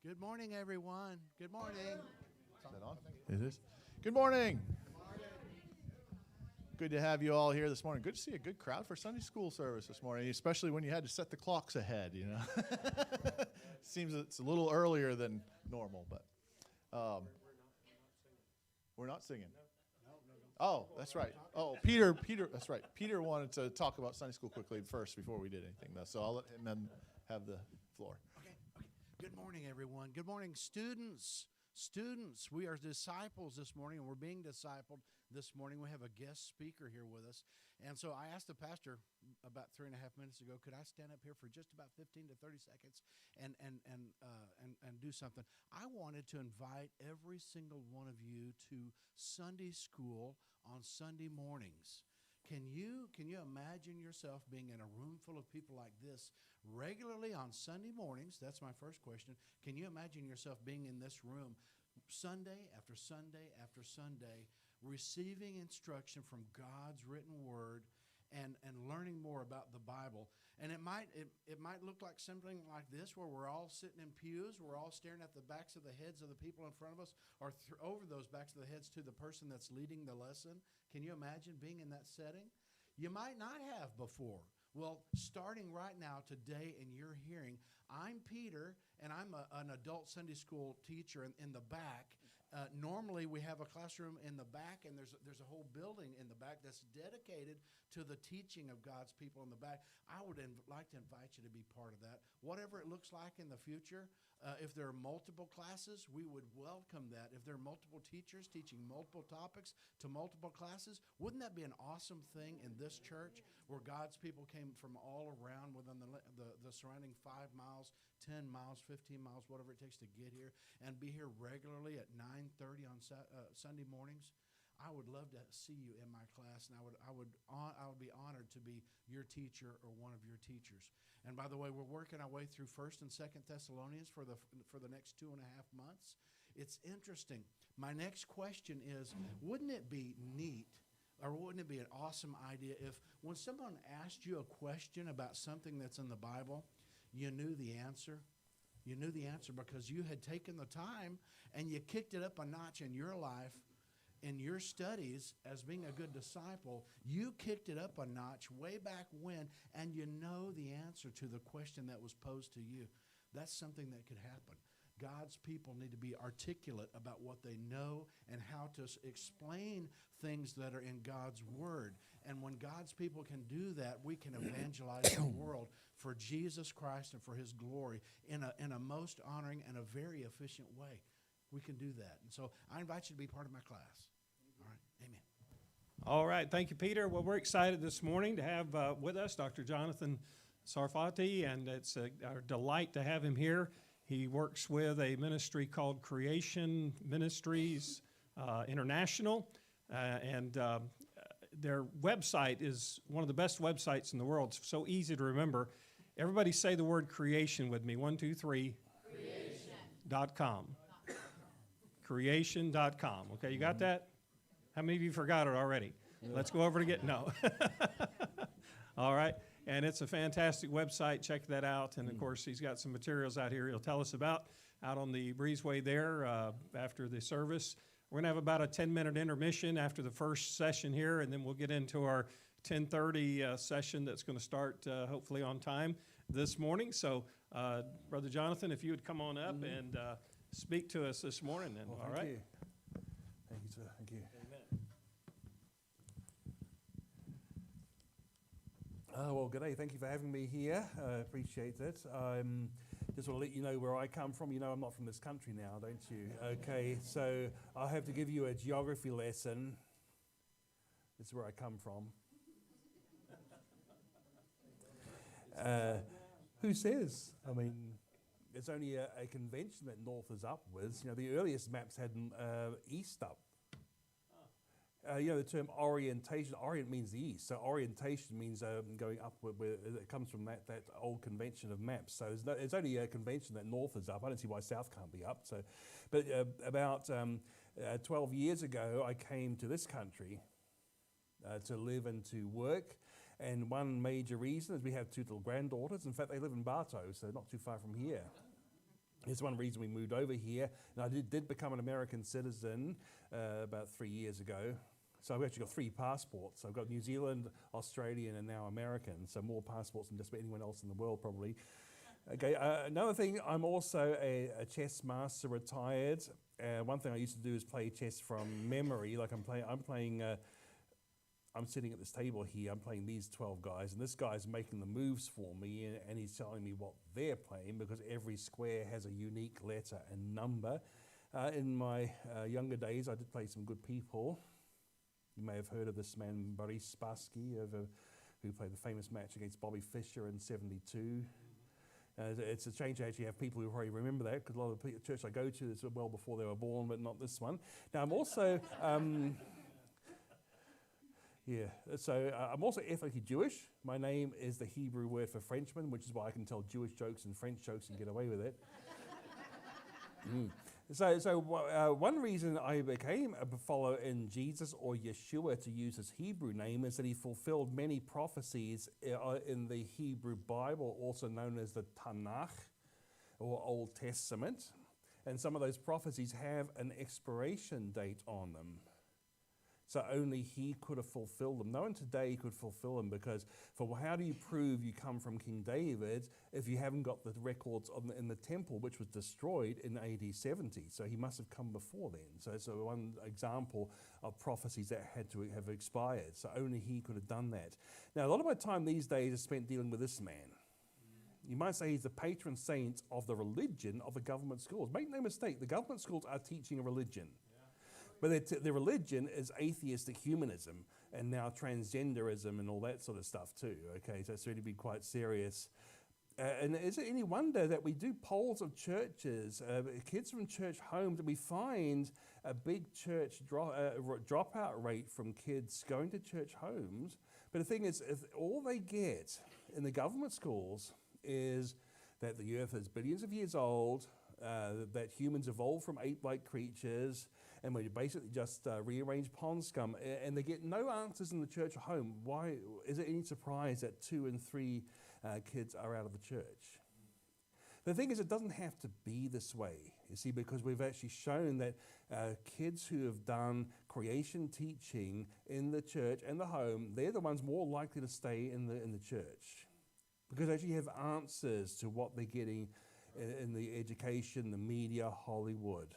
Good morning, everyone. Good morning. Is that on? It is. Good morning. Good to have you all here this morning. Good to see a good crowd for Sunday school service this morning, especially when you had to set the clocks ahead, you know. Seems it's a little earlier than normal, but we're not singing. Oh, that's right. Oh, Peter, that's right. Peter wanted to talk about Sunday school quickly first before we did anything, though. So I'll let him then have the floor. Okay. Good morning, everyone. Good morning, students. Students, we are disciples this morning, and we're being discipled this morning. We have a guest speaker here with us. And so I asked the pastor about 3.5 minutes ago, could I stand up here for just about 15 to 30 seconds and do something? I wanted to invite every single one of you to Sunday school on Sunday mornings. Can you imagine yourself being in a room full of people like this regularly on Sunday mornings? That's my first question. Can you imagine yourself being in this room Sunday after Sunday after Sunday, receiving instruction from God's written word and learning more about the Bible? And it might look like something like this, where we're all sitting in pews, we're all staring at the backs of the heads of the people in front of us, or over those backs of the heads to the person that's leading the lesson. Can you imagine being in that setting? You might not have before. Well, starting right now, today, in your hearing, I'm Peter, and I'm an adult Sunday school teacher in the back. Normally, we have a classroom in the back, and there's a whole building in the back that's dedicated to the teaching of God's people in the back. I would like to invite you to be part of that. Whatever it looks like in the future, if there are multiple classes, we would welcome that. If there are multiple teachers teaching multiple topics to multiple classes, wouldn't that be an awesome thing in this church, where God's people came from all around within the surrounding 5 miles, 10 miles, 15 miles, whatever it takes to get here, and be here regularly at 9:30 on Sunday mornings? I would love to see you in my class, and I would be honored to be your teacher or one of your teachers. And by the way, we're working our way through 1st and 2nd Thessalonians for the next 2.5 months. It's interesting. My next question is, wouldn't it be neat, or wouldn't it be an awesome idea if when someone asked you a question about something that's in the Bible, you knew the answer? You knew the answer because you had taken the time and you kicked it up a notch in your life, in your studies as being a good disciple. You kicked it up a notch way back when, and you know the answer to the question that was posed to you. That's something that could happen. God's people need to be articulate about what they know and how to explain things that are in God's word. And when God's people can do that, we can evangelize the world for Jesus Christ and for his glory in a most honoring and a very efficient way. We can do that. And so I invite you to be part of my class. All right. Amen. All right. Thank you, Peter. Well, we're excited this morning to have with us Dr. Jonathan Sarfati, and it's our delight to have him here. He works with a ministry called Creation Ministries International, and their website is one of the best websites in the world. It's so easy to remember. Everybody say the word creation with me. 1, 2, 3. Creation.com. Creation.com. Okay, you got that? How many of you forgot it already? Yeah. Let's go over it again. No. All right. And it's a fantastic website. Check that out. And, of course, he's got some materials out here he'll tell us about out on the breezeway there after the service. We're going to have about a 10-minute intermission after the first session here, and then we'll get into our 10:30 session that's going to start hopefully on time this morning. So, Brother Jonathan, if you would come on up and speak to us this morning. Then. Well, all right. You. Thank you, sir. Thank you. Amen. Well, good day. Thank you for having me here. I appreciate it. Just want to let you know where I come from. You know I'm not from this country now, don't you? Okay, so I'll have to give you a geography lesson. This is where I come from. Who says? I mean, it's only a convention that north is upwards. You know, the earliest maps had east up. You know, the term orientation, orient means the east, so orientation means going upward, where it comes from that old convention of maps. So it's only a convention that north is up. I don't see why south can't be up. So, but about 12 years ago, I came to this country to live and to work. And one major reason is we have 2 little granddaughters. In fact, they live in Bartow, so not too far from here. It's one reason we moved over here. And I did become an American citizen about 3 years ago. So I've actually got 3 passports. I've got New Zealand, Australian, and now American. So more passports than just about anyone else in the world, probably. Okay, another thing, I'm also a chess master, retired. One thing I used to do is play chess from memory. Like I'm sitting at this table here, I'm playing these 12 guys, and this guy's making the moves for me, and he's telling me what they're playing, because every square has a unique letter and number. In my younger days, I did play some good people. You may have heard of this man, Boris Spassky, who played the famous match against Bobby Fischer in '72. It's a change to actually have people who probably remember that, because a lot of the church I go to is well before they were born, but not this one. Now, I'm also... I'm also ethnically Jewish. My name is the Hebrew word for Frenchman, which is why I can tell Jewish jokes and French jokes and get away with it. One reason I became a follower in Jesus, or Yeshua to use his Hebrew name, is that he fulfilled many prophecies in the Hebrew Bible, also known as the Tanakh, or Old Testament. And some of those prophecies have an expiration date on them. So only he could have fulfilled them. No one today could fulfill them, because how do you prove you come from King David if you haven't got the records in the temple, which was destroyed in AD 70? So he must have come before then. So it's one example of prophecies that had to have expired. So only he could have done that. Now, a lot of my time these days is spent dealing with this man. You might say he's the patron saint of the religion of the government schools. Make no mistake, the government schools are teaching a religion. But their religion is atheistic humanism, and now transgenderism and all that sort of stuff too. Okay, so it's really been quite serious. And is it any wonder that we do polls of churches, kids from church homes, and we find a big church dropout rate from kids going to church homes? But the thing is, if all they get in the government schools is that the earth is billions of years old, that humans evolved from ape-like creatures, and we basically just rearrange pond scum, and they get no answers in the church or home. Why is it any surprise that 2 and 3 kids are out of the church? The thing is, it doesn't have to be this way, you see, because we've actually shown that kids who have done creation teaching in the church and the home, they're the ones more likely to stay in the church, because they actually have answers to what they're getting in the education, the media, Hollywood.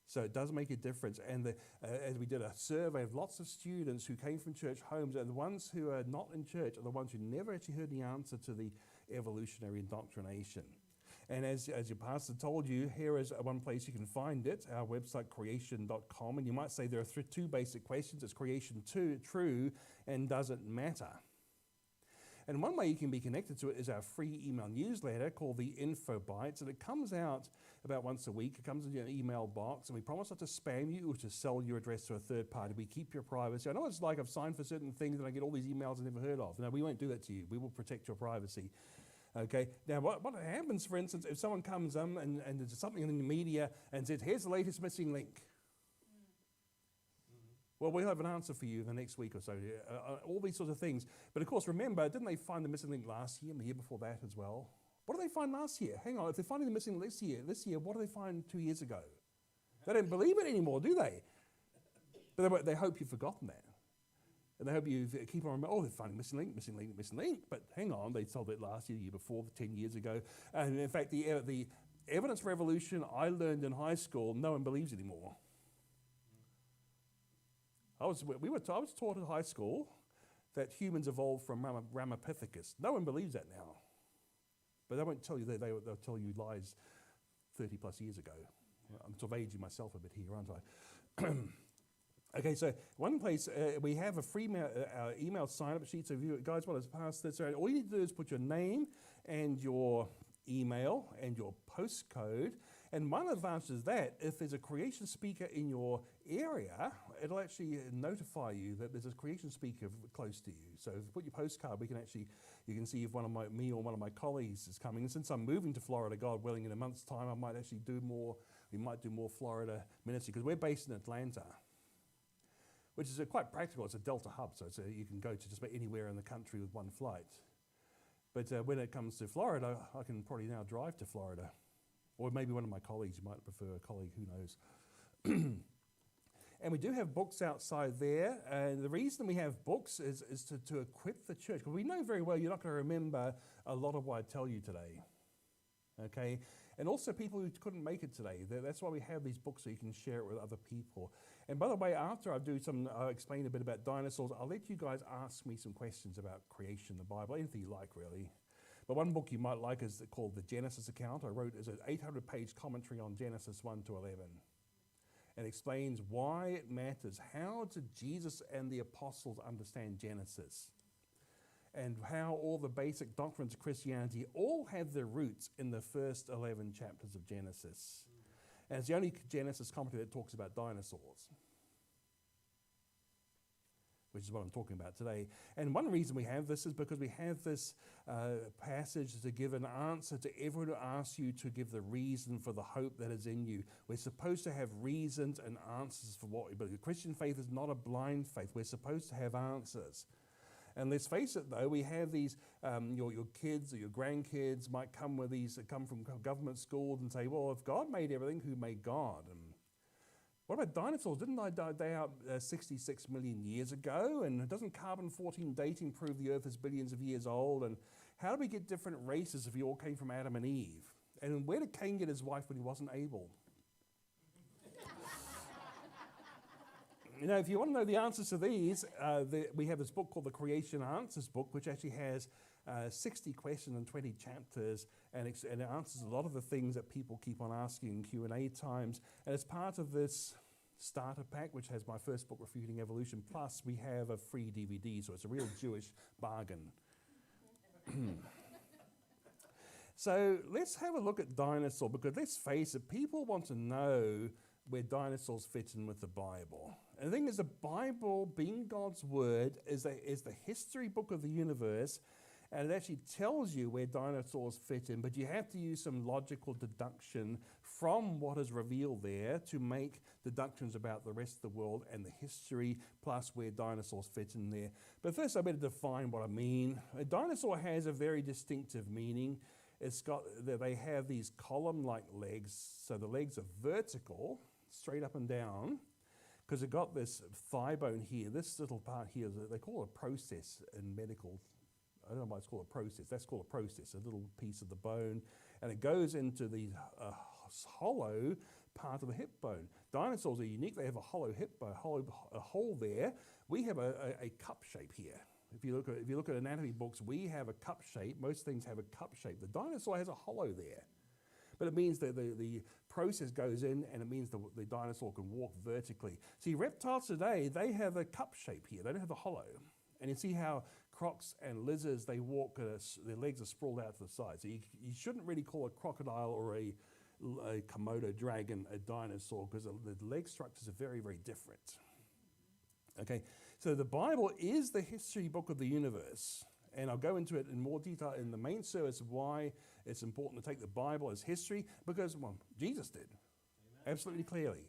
So it does make a difference. And as we did a survey of lots of students who came from church homes, and the ones who are not in church are the ones who never actually heard the answer to the evolutionary indoctrination. And as your pastor told you, here is one place you can find it, our website, creation.com. And you might say there are 2 basic questions. Is creation true, and does it matter? And one way you can be connected to it is our free email newsletter called the Info Bites, and it comes out about once a week. It comes in your email box, and we promise not to spam you or to sell your address to a third party. We keep your privacy. I know it's like I've signed for certain things and I get all these emails I've never heard of. No, we won't do that to you. We will protect your privacy. Okay. Now, what happens, for instance, if someone comes and there's something in the media and says, here's the latest missing link. Well, we'll have an answer for you in the next week or so. All these sorts of things. But of course, remember, didn't they find the missing link last year and the year before that as well? What did they find last year? Hang on, if they're finding the missing link this year, what did they find 2 years ago? They don't believe it anymore, do they? But they hope you've forgotten that. And they hope you keep on remembering, they're finding missing link, missing link, missing link. But hang on, they told it last year, the year before, 10 years ago. And in fact, the evidence for evolution I learned in high school, no one believes anymore. I was taught in high school that humans evolved from Ramapithecus. No one believes that now. But they won't tell you that. They'll tell you lies 30 plus years ago. I'm sort of aging myself a bit here, aren't I? Okay, so one place, we have a free email sign-up sheet. So if you guys want to pass this around, all you need to do is put your name and your email and your postcode. And one advantage is that if there's a creation speaker in your area, it'll actually notify you that there's a creation speaker close to you. So if you put your postcard, you can see if me or one of my colleagues is coming. And since I'm moving to Florida, God willing, in a month's time, I might actually we might do more Florida ministry, because we're based in Atlanta, which is quite practical. It's a Delta hub, so you can go to just about anywhere in the country with one flight. But when it comes to Florida, I can probably now drive to Florida. Or maybe one of my colleagues, you might prefer a colleague, who knows. And we do have books outside there. And the reason we have books is to equip the church. Because we know very well you're not going to remember a lot of what I tell you today. Okay? And also people who couldn't make it today. That's why we have these books, so you can share it with other people. And by the way, after I do I'll explain a bit about dinosaurs, I'll let you guys ask me some questions about creation, the Bible, anything you like, really. But one book you might like is called The Genesis Account. I wrote as an 800-page commentary on Genesis 1 to 11. And explains why it matters. How did Jesus and the apostles understand Genesis? And how all the basic doctrines of Christianity all have their roots in the first 11 chapters of Genesis. And it's the only Genesis commentary that talks about dinosaurs, which is what I'm talking about today. And one reason we have this is because we have this passage to give an answer to everyone who asks you to give the reason for the hope that is in you. We're supposed to have reasons and answers for what, but the Christian faith is not a blind faith. We're supposed to have answers. And let's face it, though, we have these, your kids or your grandkids might come from government schools and say, well, if God made everything, who made God? And what about dinosaurs? Didn't they die out 66 million years ago? And doesn't carbon-14 dating prove the Earth is billions of years old? And how do we get different races if we all came from Adam and Eve? And where did Cain get his wife when he wasn't able? You know, if you want to know the answers to these, we have this book called the Creation Answers book, which actually has 60 questions and 20 chapters, and it answers a lot of the things that people keep on asking in Q&A times. And as part of this starter pack, which has my first book, Refuting Evolution, plus we have a free DVD, so it's a real Jewish bargain. So let's have a look at dinosaur, because let's face it, people want to know where dinosaurs fit in with the Bible. And the thing is, the Bible, being God's word, is the history book of the universe, and it actually tells you where dinosaurs fit in, but you have to use some logical deduction from what is revealed there to make deductions about the rest of the world and the history, plus where dinosaurs fit in there. But first I better define what I mean. A dinosaur has a very distinctive meaning. They have these column-like legs, so the legs are vertical, straight up and down, because they've got this thigh bone here. This little part here, they call it a process in medical. I don't know why it's called a process. That's called a process, a little piece of the bone. And it goes into the hollow part of the hip bone. Dinosaurs are unique. They have a hollow hip bone, a hole there. We have a cup shape here. If you look at anatomy books, we have a cup shape. Most things have a cup shape. The dinosaur has a hollow there. But it means that the process goes in, and it means the dinosaur can walk vertically. See, reptiles today, they have a cup shape here. They don't have a hollow. And you see how crocs and lizards, they walk, their legs are sprawled out to the side. So you shouldn't really call a crocodile or a Komodo dragon a dinosaur, because the leg structures are very, very different. Okay, so the Bible is the history book of the universe. And I'll go into it in more detail in the main service of why it's important to take the Bible as history, because, well, Jesus did. Amen. Absolutely clearly.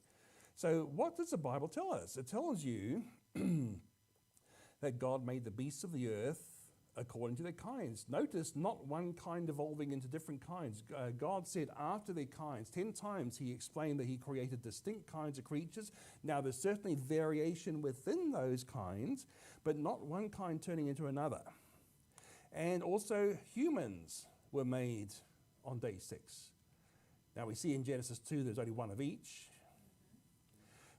So what does the Bible tell us? It tells you that God made the beasts of the earth according to their kinds. Notice, not one kind evolving into different kinds. God said after their kinds, 10 times he explained that he created distinct kinds of creatures. Now there's certainly variation within those kinds, but not one kind turning into another. And also humans were made on day 6. Now we see in Genesis 2 there's only one of each.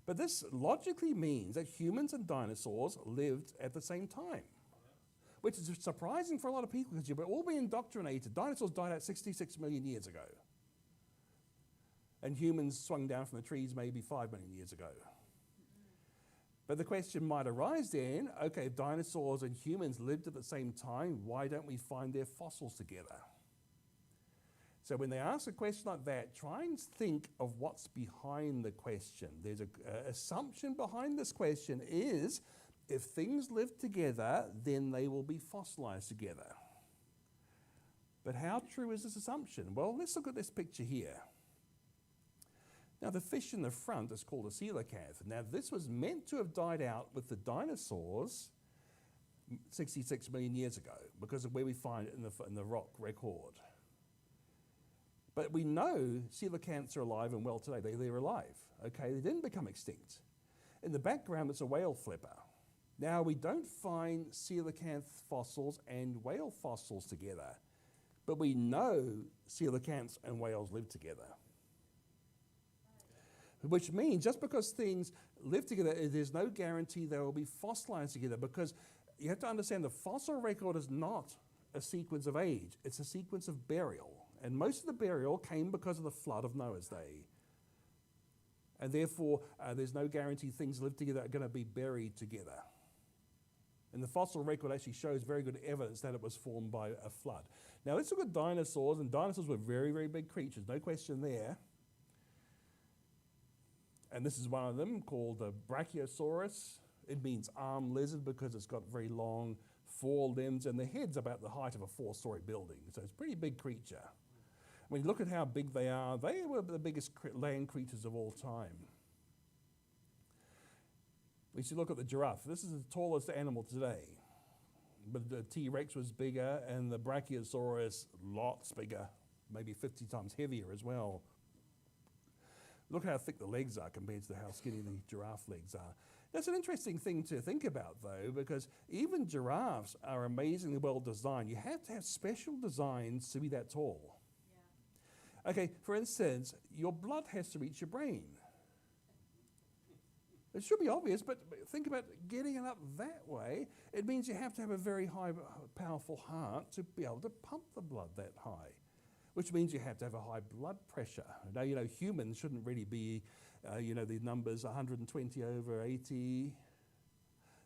But this logically means that humans and dinosaurs lived at the same time, which is surprising for a lot of people, because you've all been indoctrinated. Dinosaurs died out 66 million years ago. And humans swung down from the trees maybe 5 million years ago. But the question might arise then, okay, if dinosaurs and humans lived at the same time, why don't we find their fossils together? So when they ask a question like that, try and think of what's behind the question. There's an assumption behind this question is, if things live together, then they will be fossilized together. But how true is this assumption? Well, let's look at this picture here. Now, the fish in the front is called a coelacanth. Now, this was meant to have died out with the dinosaurs 66 million years ago because of where we find it in the rock record. But we know coelacanths are alive and well today. They're alive, okay? They didn't become extinct. In the background, it's a whale flipper. Now, we don't find coelacanth fossils and whale fossils together, but we know coelacanths and whales live together. Which means just because things live together, there's no guarantee they will be fossilized together, because you have to understand the fossil record is not a sequence of age, it's a sequence of burial. And most of the burial came because of the flood of Noah's day. And therefore, there's no guarantee things live together are going to be buried together. And the fossil record actually shows very good evidence that it was formed by a flood. Now let's look at dinosaurs, and dinosaurs were very, very big creatures, no question there. And this is one of them, called the Brachiosaurus. It means armed lizard because it's got very long forelimbs, and the head's about the height of a 4-story building. So it's a pretty big creature. When you look at how big they were the biggest land creatures of all time. We should look at the giraffe. This is the tallest animal today. But the T-Rex was bigger, and the Brachiosaurus lots bigger, maybe 50 times heavier as well. Look how thick the legs are compared to how skinny the giraffe legs are. That's an interesting thing to think about, though, because even giraffes are amazingly well designed. You have to have special designs to be that tall. Yeah. Okay, for instance, your blood has to reach your brain. It should be obvious, but think about getting it up that way. It means you have to have a very high, powerful heart to be able to pump the blood that high, which means you have to have a high blood pressure. Now, humans shouldn't really be, the numbers 120 over 80.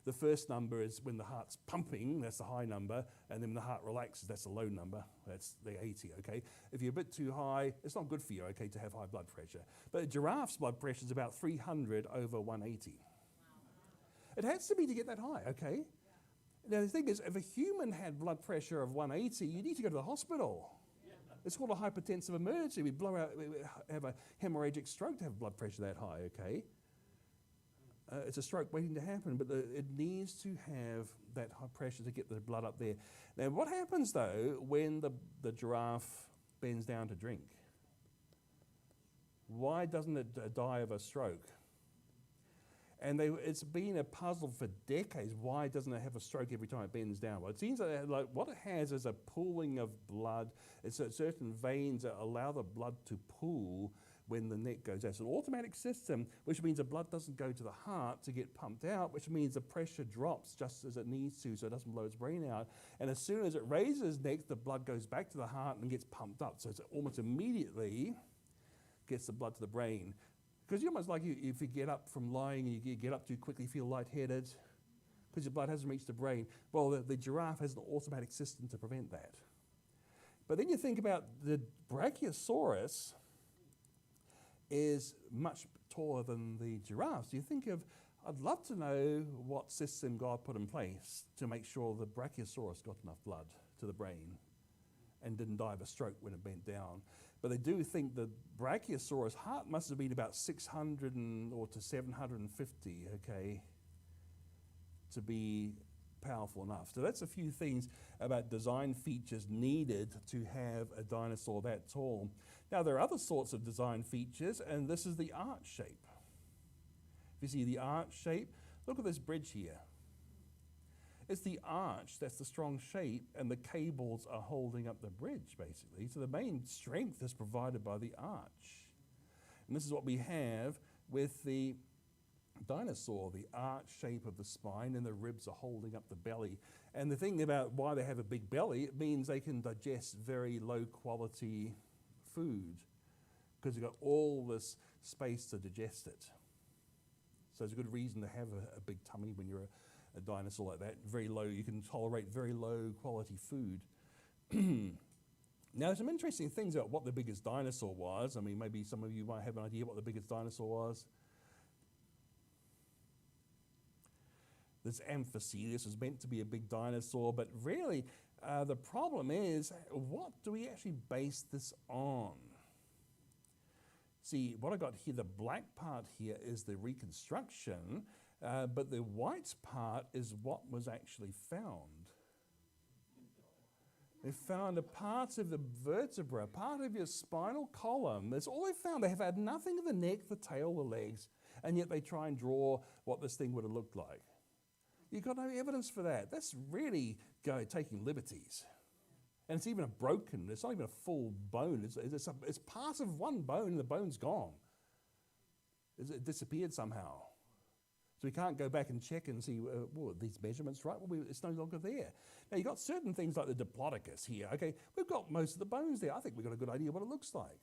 The first number is when the heart's pumping, that's the high number, and then when the heart relaxes, that's the low number, that's the 80, okay? If you're a bit too high, it's not good for you, okay, to have high blood pressure. But a giraffe's blood pressure is about 300 over 180. Wow. It has to be to get that high, okay? Yeah. Now, the thing is, if a human had blood pressure of 180, you need to go to the hospital. It's called a hypertensive emergency. We have a hemorrhagic stroke to have blood pressure that high, okay? It's a stroke waiting to happen, but it needs to have that high pressure to get the blood up there. Now, what happens, though, when the giraffe bends down to drink? Why doesn't it die of a stroke? And it's been a puzzle for decades. Why doesn't it have a stroke every time it bends down? Well, it seems like what it has is a pooling of blood. It's certain veins that allow the blood to pool when the neck goes out. It's an automatic system, which means the blood doesn't go to the heart to get pumped out, which means the pressure drops just as it needs to, so it doesn't blow its brain out. And as soon as it raises its neck, the blood goes back to the heart and gets pumped up. So it's almost immediately gets the blood to the brain. Because you're almost like if you get up from lying and you get up too quickly, feel lightheaded, because your blood hasn't reached the brain. Well, the giraffe has an automatic system to prevent that. But then you think about the Brachiosaurus is much taller than the giraffes. You think of, I'd love to know what system God put in place to make sure the Brachiosaurus got enough blood to the brain and didn't die of a stroke when it bent down. But they do think the Brachiosaurus heart must have been about 600 or to 750, okay, to be powerful enough. So that's a few things about design features needed to have a dinosaur that tall. Now, there are other sorts of design features, and this is the arch shape. If you see the arch shape, look at this bridge here. It's the arch that's the strong shape, and the cables are holding up the bridge, basically. So the main strength is provided by the arch. And this is what we have with the dinosaur, the arch shape of the spine, and the ribs are holding up the belly. And the thing about why they have a big belly, it means they can digest very low quality food, because they've got all this space to digest it. So it's a good reason to have a big tummy when you're a dinosaur like that. Very low, you can tolerate very low quality food. Now, there's some interesting things about what the biggest dinosaur was. I mean, maybe some of you might have an idea what the biggest dinosaur was. This Amphicetus was meant to be a big dinosaur, but really the problem is, what do we actually base this on? See, what I got here, the black part here is the reconstruction. but the white part is what was actually found. They found a part of the vertebra, part of your spinal column. That's all they found. They have had nothing of the neck, the tail, the legs, and yet they try and draw what this thing would have looked like. You've got no evidence for that. That's really taking liberties. And it's even it's not even a full bone. It's part of one bone, and the bone's gone. It disappeared somehow. So we can't go back and check and see, these measurements right? Well, it's no longer there. Now, you've got certain things like the diplodocus here. Okay, we've got most of the bones there. I think we've got a good idea what it looks like.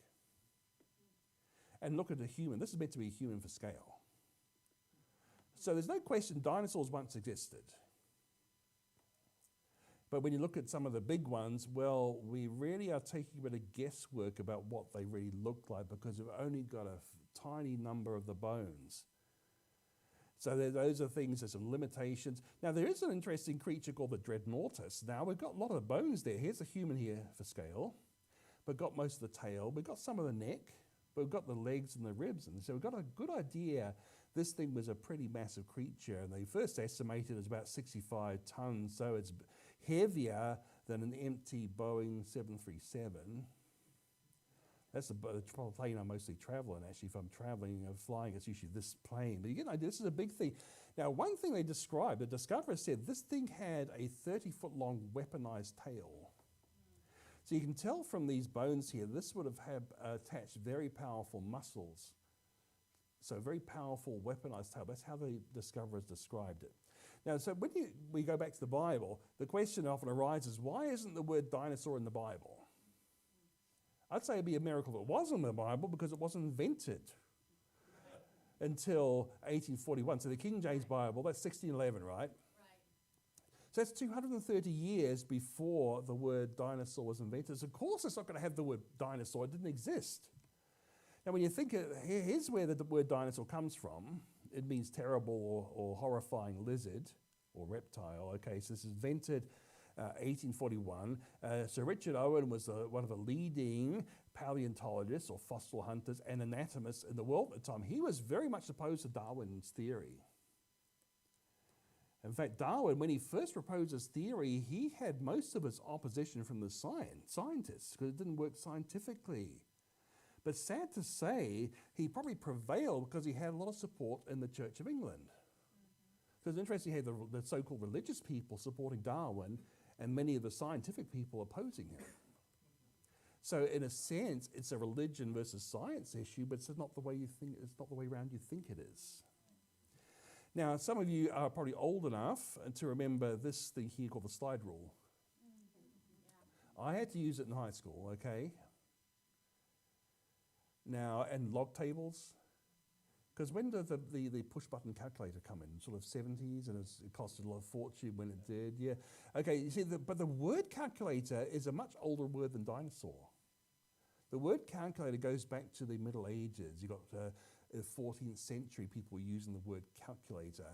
And look at a human. This is meant to be a human for scale. So there's no question dinosaurs once existed. But when you look at some of the big ones, well, we really are taking a bit of guesswork about what they really look like because we've only got a tiny number of the bones. So those are things, there's some limitations. Now, there is an interesting creature called the Dreadnoughtus. Now, we've got a lot of bones there. Here's a human here for scale. We've got most of the tail. We've got some of the neck. But we've got the legs and the ribs. And so we've got a good idea this thing was a pretty massive creature. And they first estimated it was about 65 tons. So it's heavier than an empty Boeing 737. That's the plane I mostly travel in, actually. If I'm traveling or flying, it's usually this plane. But you get an idea, this is a big thing. Now, one thing they described, the discoverers said this thing had a 30-foot-long weaponized tail. So you can tell from these bones here, this would have attached very powerful muscles. So very powerful weaponized tail. That's how the discoverers described it. Now, so when we go back to the Bible, the question often arises, why isn't the word dinosaur in the Bible? I'd say it'd be a miracle if it was in the Bible because it wasn't invented until 1841. So the King James Bible, that's 1611, right? So that's 230 years before the word dinosaur was invented. So of course it's not going to have the word dinosaur. It didn't exist. Now when you think, here's where the word dinosaur comes from. It means terrible or horrifying lizard or reptile. Okay, so this is invented 1841. Sir Richard Owen was one of the leading paleontologists or fossil hunters and anatomists in the world at the time. He was very much opposed to Darwin's theory. In fact, Darwin, when he first proposed his theory, he had most of his opposition from the scientists because it didn't work scientifically. But sad to say, he probably prevailed because he had a lot of support in the Church of England. So it's interesting, he had the so-called religious people supporting Darwin and many of the scientific people opposing him. So in a sense, it's a religion versus science issue, but it's not the way you think, it's not the way around you think it is. Now, some of you are probably old enough to remember this thing here called the slide rule. I had to use it in high school, okay? Now, and log tables. Because when did the push-button calculator come in? Sort of 70s, and it costed a lot of fortune when it did, yeah. Okay, you see, but the word calculator is a much older word than dinosaur. The word calculator goes back to the Middle Ages. You've got the 14th century people using the word calculator.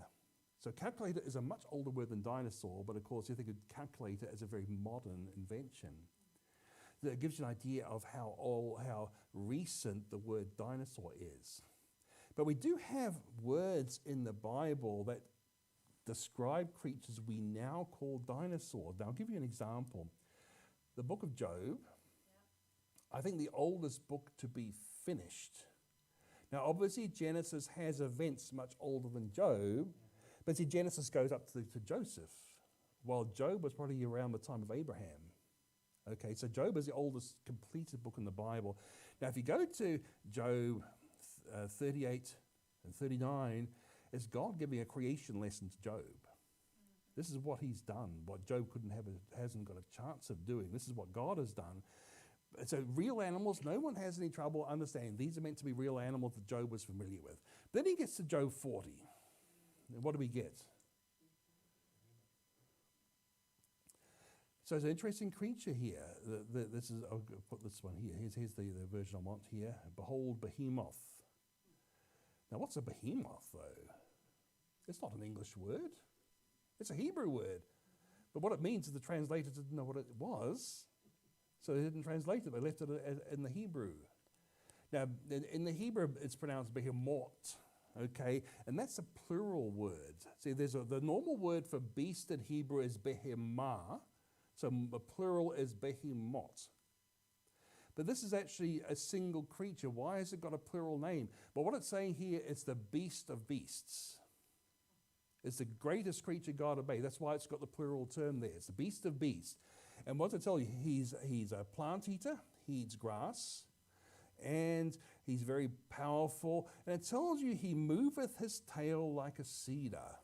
So calculator is a much older word than dinosaur, but of course you think of calculator as a very modern invention. That gives you an idea of how recent the word dinosaur is. But we do have words in the Bible that describe creatures we now call dinosaurs. Now, I'll give you an example. The book of Job, I think the oldest book to be finished. Now, obviously, Genesis has events much older than Job, but see, Genesis goes up to Joseph, while Job was probably around the time of Abraham. Okay, so Job is the oldest completed book in the Bible. Now, if you go to Job 38 and 39, it's God giving a creation lesson to Job. This is what he's done, what Job hasn't got a chance of doing. This is what God has done. So real animals, no one has any trouble understanding. These are meant to be real animals that Job was familiar with. Then he gets to Job 40. And what do we get? So it's an interesting creature here. This is, I'll put this one here. Here's the version I want here. Behold, behemoth. Now, what's a behemoth, though? It's not an English word. It's a Hebrew word. But what it means is the translators didn't know what it was, so they didn't translate it. They left it in the Hebrew. Now, in the Hebrew, it's pronounced behemoth. okay? And that's a plural word. See, the normal word for beast in Hebrew is behemah, so a plural is behemoth. But this is actually a single creature. Why has it got a plural name? But what it's saying here is the beast of beasts. It's the greatest creature God made. That's why it's got the plural term there. It's the beast of beasts. And what to tell you, he's a plant eater, he eats grass, and he's very powerful. And it tells you he moveth his tail like a cedar.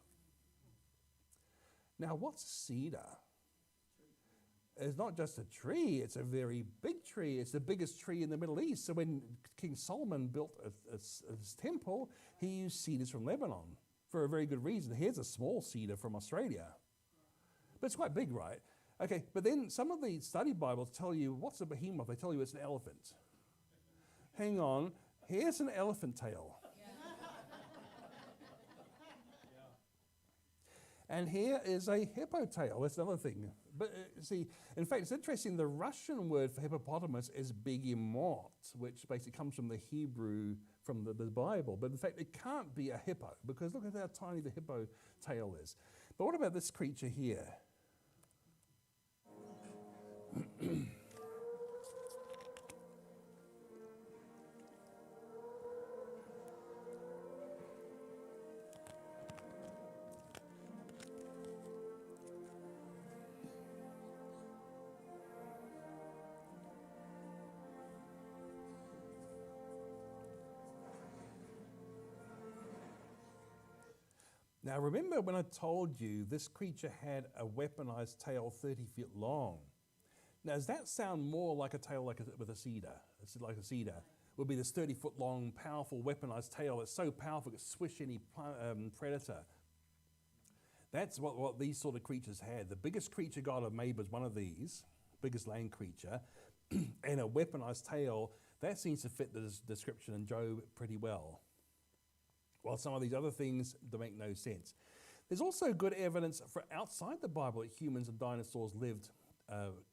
Now, what's a cedar? It's not just a tree, it's a very big tree. It's the biggest tree in the Middle East. So when King Solomon built his temple, he used cedars from Lebanon for a very good reason. Here's a small cedar from Australia. But it's quite big, right? Okay, but then some of the study Bibles tell you, what's a behemoth? They tell you it's an elephant. Hang on, here's an elephant tail. And here is a hippo tail. That's another thing. But see, in fact, it's interesting. The Russian word for hippopotamus is begemot, which basically comes from the Hebrew, from the Bible. But in fact, it can't be a hippo, because look at how tiny the hippo tail is. But what about this creature here? Now remember when I told you this creature had a weaponized tail 30 feet long. Now does that sound more like a tail with a cedar? It's like a cedar. It would be this 30-foot long, powerful, weaponized tail that's so powerful it could swish any predator. That's what these sort of creatures had. The biggest creature God had made was one of these, biggest land creature, and a weaponized tail. That seems to fit the description in Job pretty well. While some of these other things don't make no sense. There's also good evidence for outside the Bible that humans and dinosaurs lived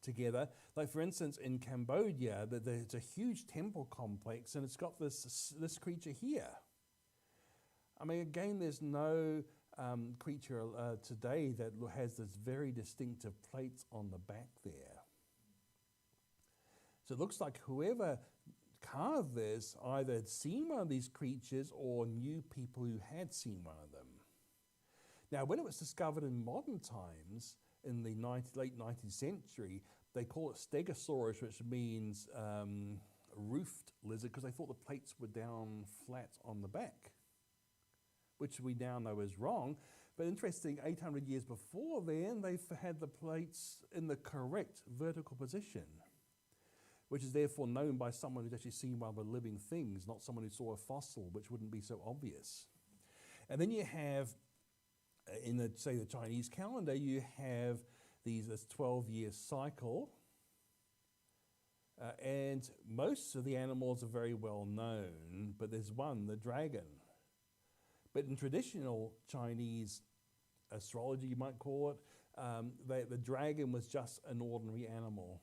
together. Like for instance, in Cambodia, there's a huge temple complex, and it's got this creature here. I mean, again, there's no creature today that has this very distinctive plates on the back there. So it looks like whoever carved this either had seen one of these creatures or knew people who had seen one of them. Now, when it was discovered in modern times, in the late 19th century, they call it Stegosaurus, which means roofed lizard, because they thought the plates were down flat on the back, which we now know is wrong. But interesting, 800 years before then, they had the plates in the correct vertical position, which is therefore known by someone who's actually seen one of the living things, not someone who saw a fossil, which wouldn't be so obvious. And then you have, in the Chinese calendar, you have this 12-year cycle, and most of the animals are very well known, but there's one, the dragon. But in traditional Chinese astrology, you might call it, the dragon was just an ordinary animal.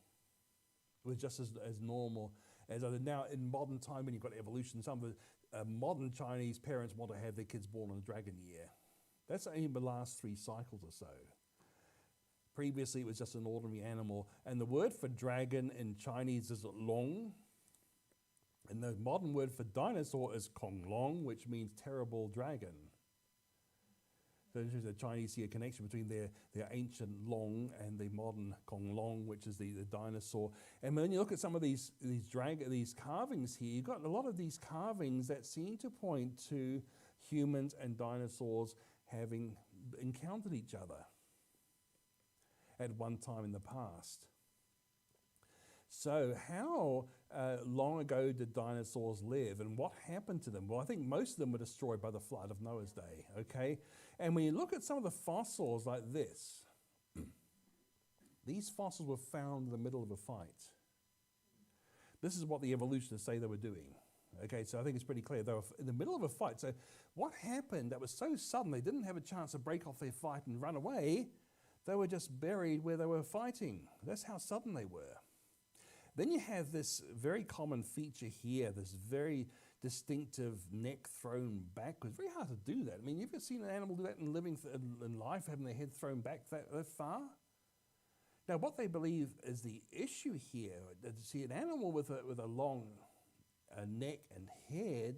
It was just as normal as other. Now, in modern time, when you've got evolution, some of the modern Chinese parents want to have their kids born on a dragon year. That's only the last 3 cycles or so. Previously, it was just an ordinary animal. And the word for dragon in Chinese is long. And the modern word for dinosaur is konglong, which means terrible dragon. So there's a Chinese see a connection between their ancient long and the modern konglong, which is the dinosaur. And when you look at some of these carvings here, you've got a lot of these carvings that seem to point to humans and dinosaurs having encountered each other at one time in the past. So how long ago did dinosaurs live, and what happened to them? Well, I think most of them were destroyed by the flood of Noah's day, okay? And when you look at some of the fossils like this, these fossils were found in the middle of a fight. This is what the evolutionists say they were doing. Okay, so I think it's pretty clear. They were in the middle of a fight. So what happened that was so sudden they didn't have a chance to break off their fight and run away? They were just buried where they were fighting. That's how sudden they were. Then you have this very common feature here, this very distinctive neck thrown backwards. Very hard to do that. I mean, you've ever seen an animal do that in in life, having their head thrown back that far? Now, what they believe is the issue here, that to see an animal with a long neck and head,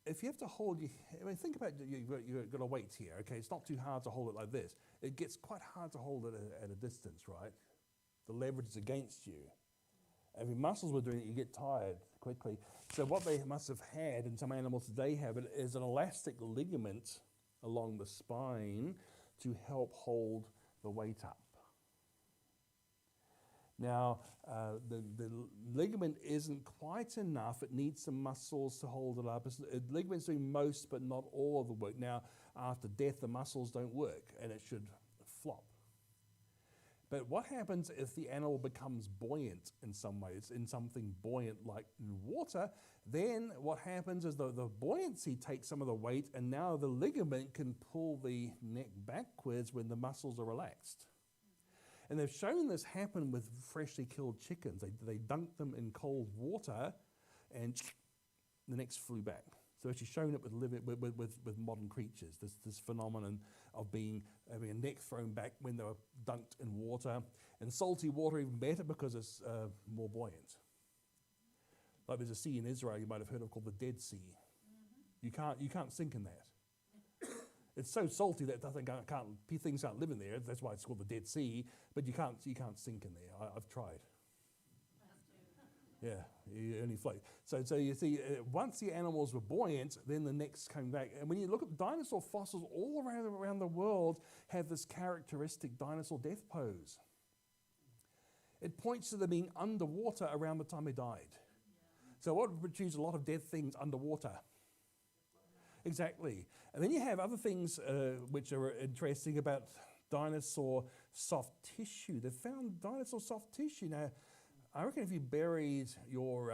if you have to hold your, I mean, think about you've got a weight here, okay? It's not too hard to hold it like this. It gets quite hard to hold it at a distance, right? The leverage is against you. If your muscles were doing it, you get tired quickly. So what they must have had, and some animals today have it, is an elastic ligament along the spine to help hold the weight up. Now, the ligament isn't quite enough. It needs some muscles to hold it up. The ligament's doing most but not all of the work. Now, after death, the muscles don't work, and it should flop. But what happens if the animal becomes buoyant in some ways, in something buoyant like in water? Then what happens is the buoyancy takes some of the weight, and now the ligament can pull the neck backwards when the muscles are relaxed. And they've shown this happen with freshly killed chickens. They dunked them in cold water, and the necks flew back. So actually shown it with modern creatures, this phenomenon of having a neck thrown back when they were dunked in water. And salty water even better because it's more buoyant. Like there's a sea in Israel you might have heard of called the Dead Sea. Mm-hmm. You can't sink in that. It's so salty that things can't live in there. That's why it's called the Dead Sea. But you can't sink in there. I've tried. Yeah, you only float. So you see, once the animals were buoyant, then the necks came back. And when you look at dinosaur fossils all around the world, have this characteristic dinosaur death pose. It points to them being underwater around the time they died. So what would produce a lot of dead things underwater? Exactly. And then you have other things which are interesting about dinosaur soft tissue. They found dinosaur soft tissue. Now, I reckon if you buried your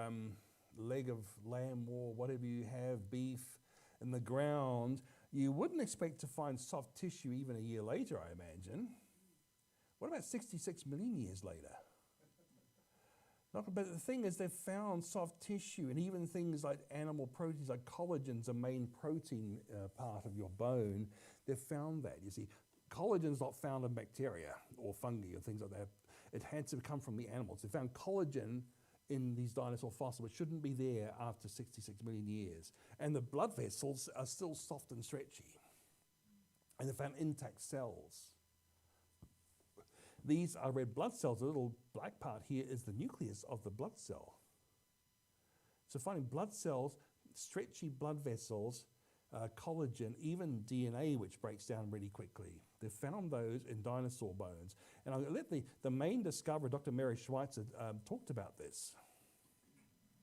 leg of lamb or whatever you have, beef, in the ground, you wouldn't expect to find soft tissue even a year later, I imagine. What about 66 million years later? But the thing is, they've found soft tissue, and even things like animal proteins, like collagen's a main protein part of your bone. They've found that. You see, collagen's not found in bacteria or fungi or things like that. It had to come from the animals. They found collagen in these dinosaur fossils, which shouldn't be there after 66 million years. And the blood vessels are still soft and stretchy. And they found intact cells. These are red blood cells. The little black part here is the nucleus of the blood cell. So finding blood cells, stretchy blood vessels, collagen, even DNA, which breaks down really quickly. They found those in dinosaur bones. And I'll let the main discoverer, Dr. Mary Schweitzer, talked about this.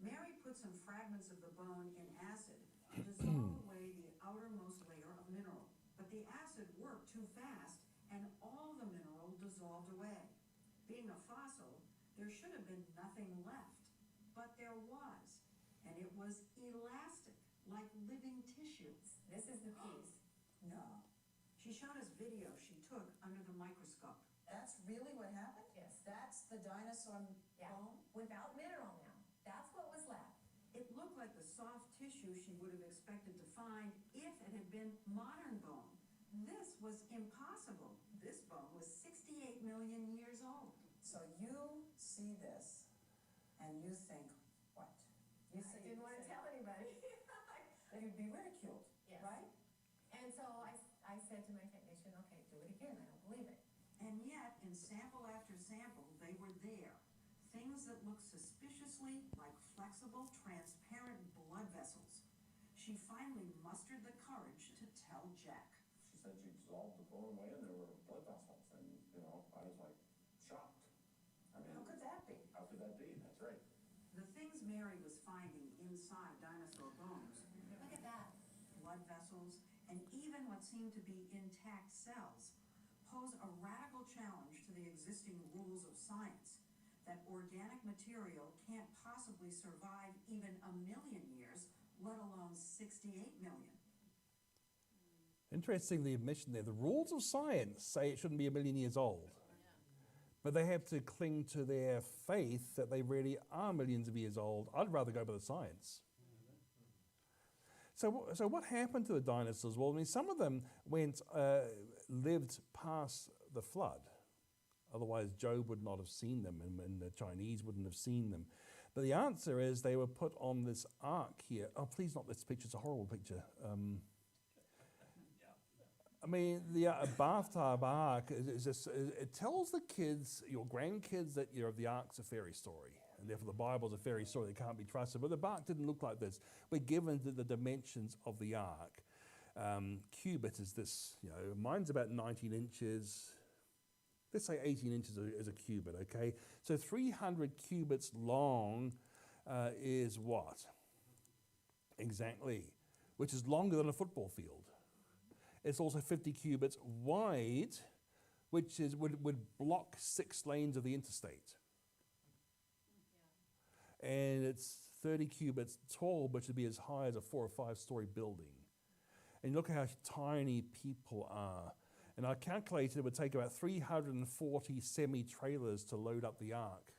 Mary put some fragments of the bone in acid to dissolve away the outermost layer of mineral. But the acid worked too fast, and all the mineral dissolved away. Being a fossil, there should have been nothing left. But there was, and it was elastic, like living tissue. This is the piece. No. She showed us video she took under the microscope. That's really what happened? Yes. That's the dinosaur bone? Without mineral now. That's what was left. It looked like the soft tissue she would have expected to find if it had been modern bone. This was impossible. This bone was 68 million years old. So you see this, and you think, what? You I didn't want to tell anybody. that you'd be ridiculed, Yes. right? And so I said to my technician, okay, do it again. I don't believe it. And yet, in sample after sample, they were there. Things that looked suspiciously like flexible, transparent blood vessels. She finally mustered the courage to tell Jack. She said she dissolved the bone away and there were blood vessels. And, I was like shocked. I mean, How could that be? how could that be? That's right. The things Mary was finding inside dinosaur bones, Look at that. blood vessels, and even what seemed to be intact cells, pose a radical challenge to the existing rules of science. That organic material can't possibly survive even 1 million years, let alone 68 million. Interesting, the admission there. The rules of science say it shouldn't be 1 million years old. But they have to cling to their faith that they really are millions of years old. I'd rather go by the science. So what happened to the dinosaurs? Well, I mean, some of them lived past the flood. Otherwise, Job would not have seen them, and the Chinese wouldn't have seen them. But the answer is they were put on this ark here. Oh, please not this picture. It's a horrible picture. I mean, the bathtub ark is just, it tells the kids, your grandkids, that the ark's a fairy story. And therefore the Bible's a fairy story that can't be trusted. But the ark didn't look like this. We're given the dimensions of the ark. Cubit is this, mine's about 19 inches. Let's say 18 inches is a cubit, okay? So 300 cubits long is what? Exactly. Which is longer than a football field. It's also 50 cubits wide, which would block 6 lanes of the interstate. And it's 30 cubits tall, which would be as high as a 4 or 5 story building. And look at how tiny people are. And I calculated it would take about 340 semi-trailers to load up the ark.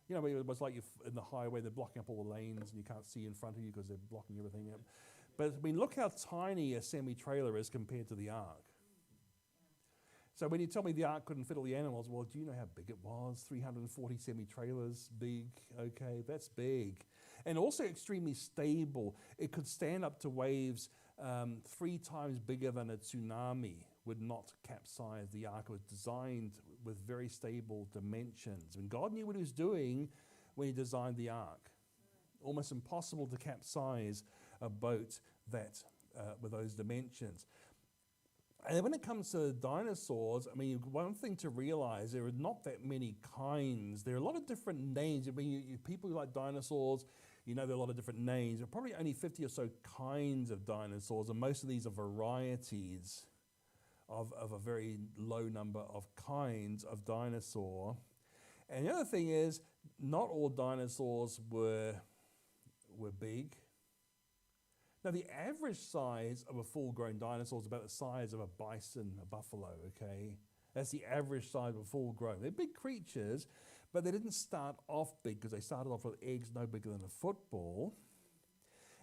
You know, it was like you're in the highway, they're blocking up all the lanes and you can't see in front of you because they're blocking everything up. But I mean, look how tiny a semi-trailer is compared to the ark. So when you tell me the ark couldn't fit all the animals, well, do you know how big it was? 340 semi-trailers, big, okay, that's big. And also extremely stable. It could stand up to waves 3 times bigger than a tsunami, would not capsize. The ark was designed with very stable dimensions. And God knew what he was doing when he designed the ark. Almost impossible to capsize a boat that with those dimensions. And when it comes to dinosaurs, I mean, one thing to realize, there are not that many kinds. There are a lot of different names. I mean, people who like dinosaurs, there are a lot of different names. There are probably only 50 or so kinds of dinosaurs, and most of these are varieties of a very low number of kinds of dinosaur. And the other thing is, not all dinosaurs were big. Now, the average size of a full-grown dinosaur is about the size of a bison, a buffalo, okay? That's the average size of a full-grown. They're big creatures, but they didn't start off big because they started off with eggs no bigger than a football.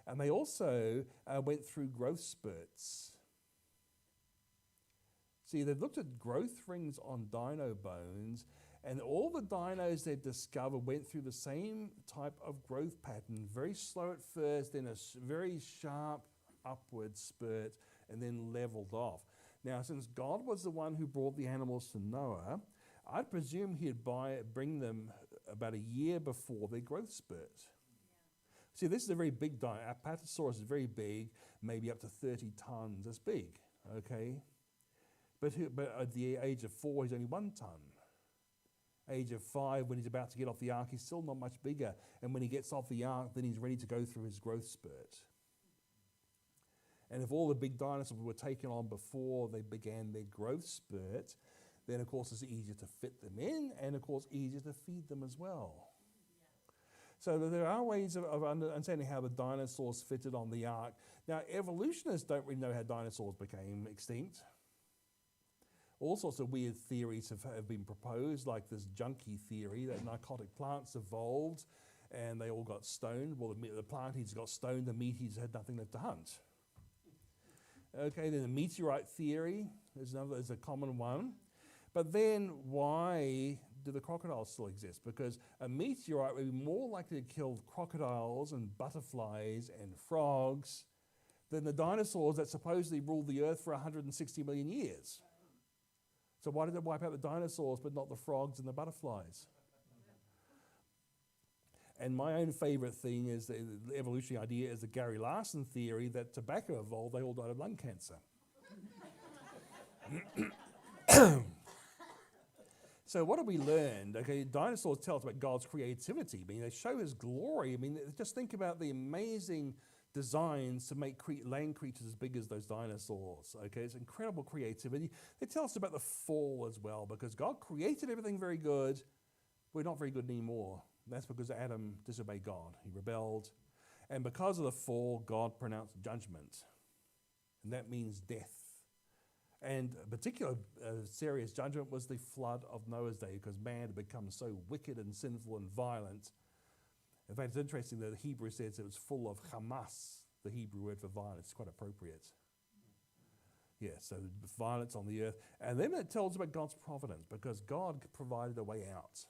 And they also went through growth spurts. See, they've looked at growth rings on dino bones, and all the dinos they've discovered went through the same type of growth pattern, very slow at first, then a very sharp upward spurt, and then leveled off. Now, since God was the one who brought the animals to Noah, I'd presume he'd bring them about a year before their growth spurt. Yeah. See, this is a very big dino. Apatosaurus is very big, maybe up to 30 tons. That's big, okay? But at the age of 4, he's only 1 ton. Age of 5, when he's about to get off the ark, he's still not much bigger. And when he gets off the ark, then he's ready to go through his growth spurt. And if all the big dinosaurs were taken on before they began their growth spurt, then of course it's easier to fit them in, and of course easier to feed them as well. So there are ways of understanding how the dinosaurs fitted on the ark. Now, evolutionists don't really know how dinosaurs became extinct. All sorts of weird theories have been proposed, like this junkie theory that narcotic plants evolved and they all got stoned. Well, the plant eaters got stoned, the meat eaters had nothing left to hunt. Okay, then the meteorite theory is a common one. But then why do the crocodiles still exist? Because a meteorite would be more likely to kill crocodiles and butterflies and frogs than the dinosaurs that supposedly ruled the earth for 160 million years. So why did it wipe out the dinosaurs but not the frogs and the butterflies? And my own favorite thing is the evolutionary idea is the Gary Larson theory that tobacco evolved, they all died of lung cancer. So what have we learned? Okay, dinosaurs tell us about God's creativity. I mean, they show his glory. I mean, just think about the amazing designs to make land creatures as big as those dinosaurs. Okay, it's incredible creativity. They tell us about the fall as well, because God created everything very good. We're not very good anymore. That's because Adam disobeyed God. He rebelled. And because of the fall, God pronounced judgment. And that means death. And a particular serious judgment was the flood of Noah's day, because man had become so wicked and sinful and violent. In fact, it's interesting that the Hebrew says it was full of Hamas. the Hebrew word for violence. It's quite appropriate. Yeah, so violence on the earth. And then it tells about God's providence, because God provided a way out.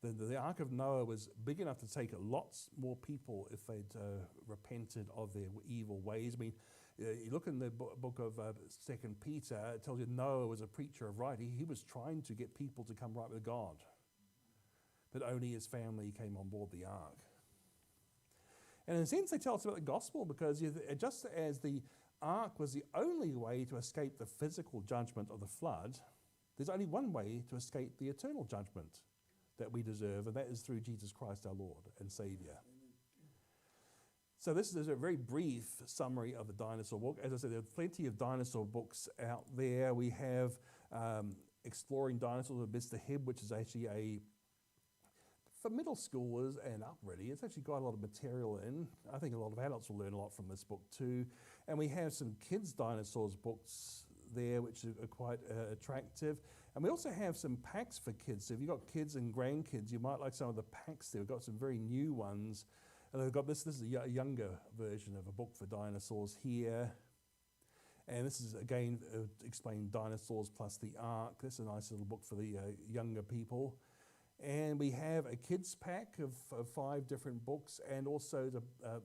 The Ark of Noah was big enough to take lots more people if they'd repented of their evil ways. I mean, you look in the book of 2 Peter, it tells you Noah was a preacher of right. He was trying to get people to come right with God. But only his family came on board the ark. And in a sense, they tell us about the gospel, because just as the ark was the only way to escape the physical judgment of the flood, there's only one way to escape the eternal judgment that we deserve, and that is through Jesus Christ our Lord and Savior. So this is a very brief summary of the dinosaur book. As I said, there are plenty of dinosaur books out there. We have Exploring Dinosaurs with Mr. Hibb, which is actually for middle schoolers and up really. It's actually got a lot of material in. I think a lot of adults will learn a lot from this book too. And we have some kids' dinosaurs books there, which are quite attractive. And we also have some packs for kids. So if you've got kids and grandkids, you might like some of the packs there. We've got some very new ones. And they've got this is a younger version of a book for dinosaurs here. And this is, again, explaining dinosaurs plus the ark. This is a nice little book for the younger people. And we have a kids pack of 5 different books, and also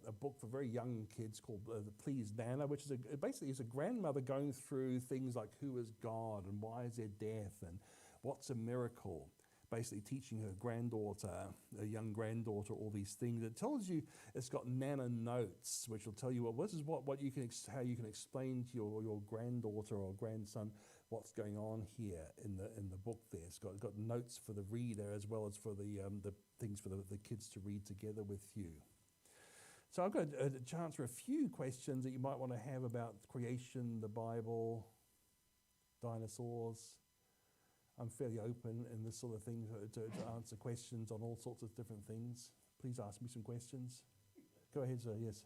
a book for very young kids called Please Nana, which is basically is a grandmother going through things like who is God and why is there death and what's a miracle. Basically teaching her granddaughter, a young granddaughter, all these things. It tells you, it's got Nana notes, which will tell you, well, this is what you can how you can explain to your granddaughter or grandson what's going on here in the book there. It's got notes for the reader as well as for the things for the kids to read together with you. So I've got a chance for a few questions that you might want to have about creation, the Bible, dinosaurs. I'm fairly open in this sort of thing to answer questions on all sorts of different things. Please ask me some questions. Go ahead, sir. Yes.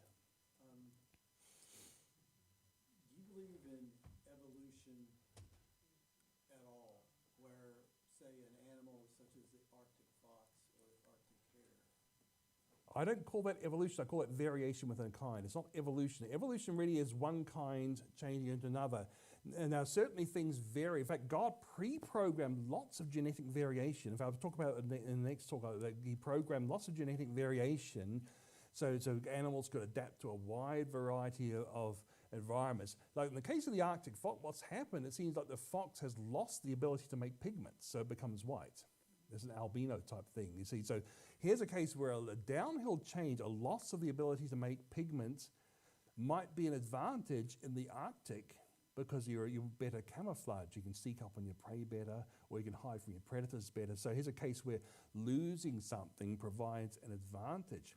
Do you believe in evolution at all, where, say, an animal such as the Arctic fox or the Arctic hare? I don't call that evolution. I call it variation within a kind. It's not evolution. Evolution really is one kind changing into another. And now, certainly things vary. In fact, God pre-programmed lots of genetic variation. If I was to talk about it in the next talk, He programmed lots of genetic variation so animals could adapt to a wide variety of environments. Like in the case of the Arctic fox, what's happened, it seems like the fox has lost the ability to make pigments, so it becomes white. It's an albino type thing, you see. So here's a case where a downhill change, a loss of the ability to make pigments, might be an advantage in the Arctic, because you're better camouflage. You can sneak up on your prey better, or you can hide from your predators better. So here's a case where losing something provides an advantage.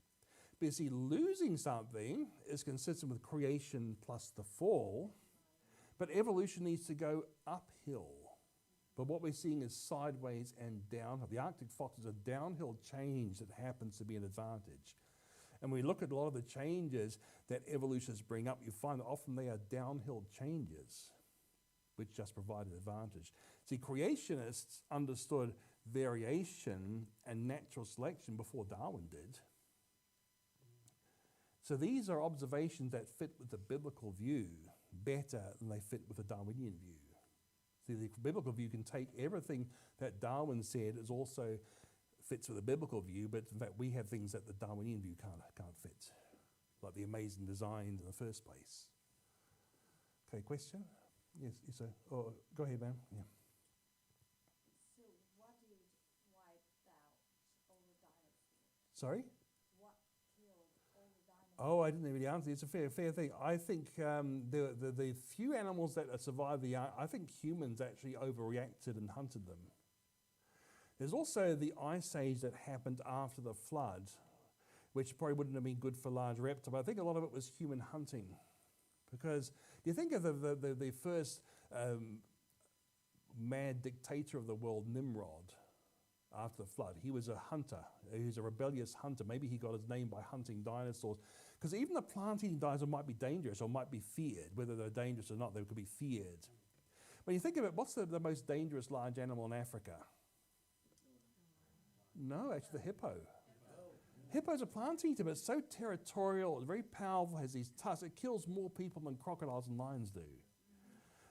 But you see, losing something is consistent with creation plus the fall, but evolution needs to go uphill. But what we're seeing is sideways and downhill. The Arctic fox is a downhill change that happens to be an advantage. And when we look at a lot of the changes that evolutionists bring up, you find that often they are downhill changes, which just provide an advantage. See, creationists understood variation and natural selection before Darwin did. So these are observations that fit with the biblical view better than they fit with the Darwinian view. See, the biblical view can take everything that Darwin said is also fits with the biblical view, but in fact we have things that the Darwinian view can't fit, like the amazing designs in the first place. Okay, question? Yes, sir. Oh, go ahead, ma'am. Yeah. So what did wipe out all the dinosaurs? Sorry? What killed all the dinosaurs? Oh, I didn't really answer. It's a fair thing. I think the few animals that survived I think humans actually overreacted and hunted them. There's also the ice age that happened after the flood, which probably wouldn't have been good for large reptiles. But I think a lot of it was human hunting. Because you think of the first mad dictator of the world, Nimrod, after the flood. He was a hunter. He was a rebellious hunter. Maybe he got his name by hunting dinosaurs. Because even the plant-eating dinosaurs might be dangerous or might be feared. Whether they're dangerous or not, they could be feared. When you think of it, what's the most dangerous large animal in Africa? No, actually the hippo. Hippo's a plant eater, but it's so territorial, it's very powerful, has these tusks. It kills more people than crocodiles and lions do.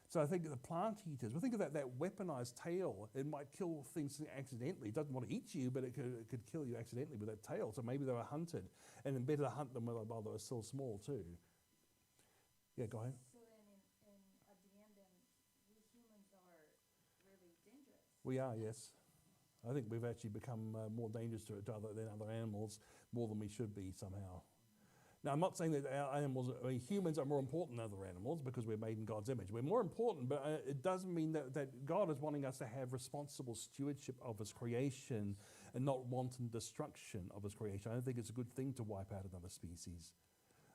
So I think the plant eaters, well, think of that weaponized tail. It might kill things accidentally. It doesn't want to eat you, but it could kill you accidentally with that tail. So maybe they were hunted, and it's better to hunt them while they were still small too. Yeah, go ahead. So then at the end, then we humans are really dangerous. We are, yes. I think we've actually become more dangerous than other animals, more than we should be somehow. Now, I'm not saying that humans are more important than other animals because we're made in God's image. We're more important, but it doesn't mean that God is wanting us to have responsible stewardship of His creation and not wanton destruction of His creation. I don't think it's a good thing to wipe out another species.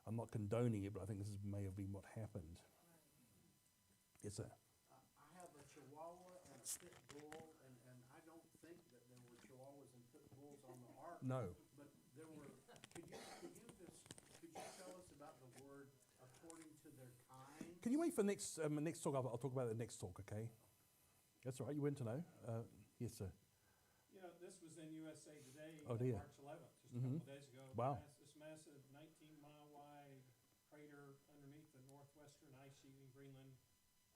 I'm not condoning it, but I think this may have been what happened. Yes, sir. I have a Chihuahua and a pit bull, and I don't think that there were Chihuahuas and pit bulls on the ark. No. But there were. Could you tell us about the word according to their kind? Can you wait for next talk? I'll talk about the next talk, okay? That's all right. You want to know? Yes, sir. You know, this was in USA Today Oh, dear. March 11th, just a couple of days ago. Wow. This massive 19-mile-wide crater underneath the northwestern ice sheet in Greenland is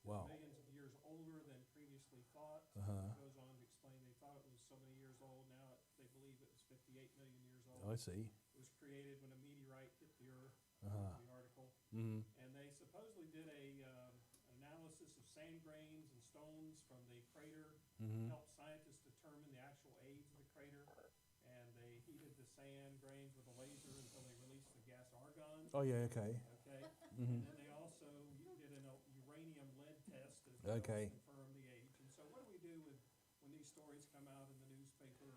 Wow. millions of years older than previously thought. Uh-huh. It goes on to explain they thought it was so many years old. Now they believe it was 58 million years old. I see. It was created when a meteorite hit the Earth. Uh-huh. The article. Mm-hmm. And they supposedly did an analysis of sand grains and stones from the crater Mm-hmm. to help scientists determine the actual age of the crater. And they heated the sand grains with a laser until they released the gas argon. Oh, yeah, okay. Okay. Mm-hmm. And then they also did an uranium lead test to Okay. confirm the age. And so what do we do when these stories come out in the newspaper?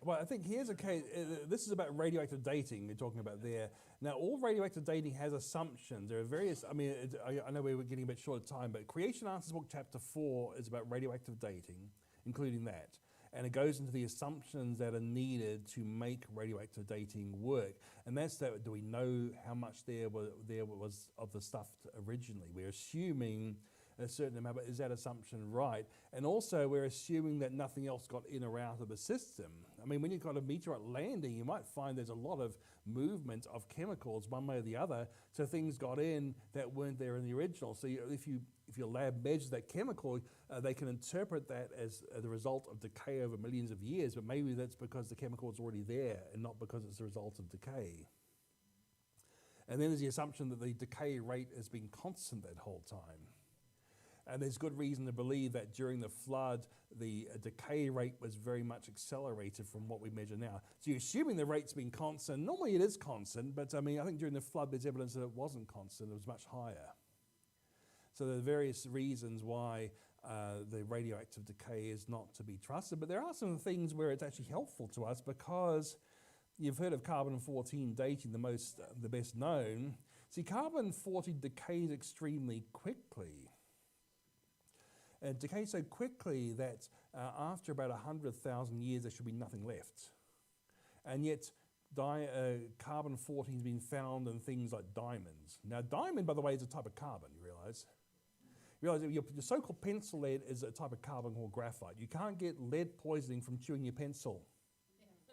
Well, I think here's a case. This is about radioactive dating we're talking about there. Now, all radioactive dating has assumptions. There are various, I mean, I know we were getting a bit short of time, but Creation Answers Book Chapter 4 is about radioactive dating, including that. And it goes into the assumptions that are needed to make radioactive dating work. And that's that, do we know how much there was of the stuff originally? We're assuming a certain amount, but is that assumption right? And also, we're assuming that nothing else got in or out of the system. I mean, when you've got a meteorite landing, you might find there's a lot of movement of chemicals one way or the other, so things got in that weren't there in the original. So if your lab measures that chemical, they can interpret that as the result of decay over millions of years, but maybe that's because the chemical is already there and not because it's a result of decay. And then there's the assumption that the decay rate has been constant that whole time. And there's good reason to believe that during the flood, the decay rate was very much accelerated from what we measure now. So you're assuming the rate's been constant. Normally it is constant, but I mean, I think during the flood, there's evidence that it wasn't constant. It was much higher. So there are various reasons why the radioactive decay is not to be trusted. But there are some things where it's actually helpful to us because you've heard of carbon-14 dating, the best known. See, carbon-14 decays extremely quickly. And decays so quickly that after about 100,000 years, there should be nothing left. And yet, carbon-14 has been found in things like diamonds. Now, diamond, by the way, is a type of carbon, you realize? You realize that your so-called pencil lead is a type of carbon called graphite. You can't get lead poisoning from chewing your pencil.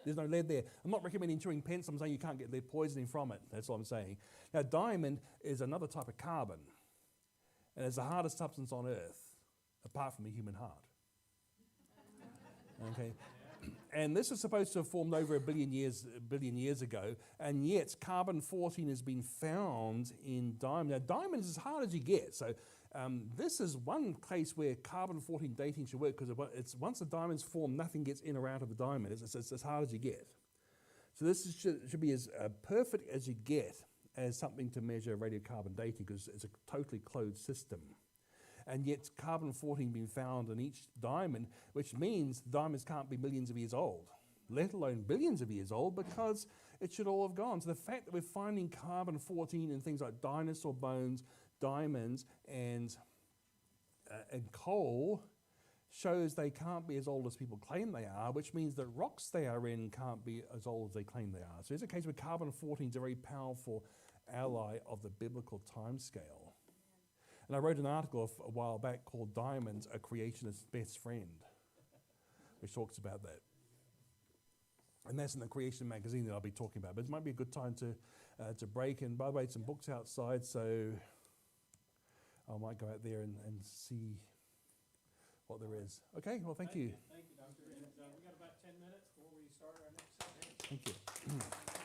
There's no lead there. I'm not recommending chewing pencil. I'm saying you can't get lead poisoning from it. That's what I'm saying. Now, diamond is another type of carbon. And it's the hardest substance on Earth, apart from the human heart. Okay, and this is supposed to have formed over a billion years ago, and yet carbon-14 has been found in diamond. Now, diamond is as hard as you get. So this is one place where carbon-14 dating should work because it's once the diamond's formed, nothing gets in or out of the diamond. It's as hard as you get. So this should be as perfect as you get as something to measure radiocarbon dating because it's a totally closed system. And yet carbon-14 been found in each diamond, which means diamonds can't be millions of years old, let alone billions of years old, because it should all have gone. So the fact that we're finding carbon-14 in things like dinosaur bones, diamonds, and coal shows they can't be as old as people claim they are, which means the rocks they are in can't be as old as they claim they are. So it's a case where carbon-14 is a very powerful ally of the biblical timescale. And I wrote an article a while back called Diamonds, a Creationist's Best Friend, which talks about that. And that's in the Creation magazine that I'll be talking about. But it might be a good time to break. And by the way, some books outside, so I might go out there and see what there is. Okay, well, thank you. Thank you, Doctor. And we got about 10 minutes before we start our next session. Thank you.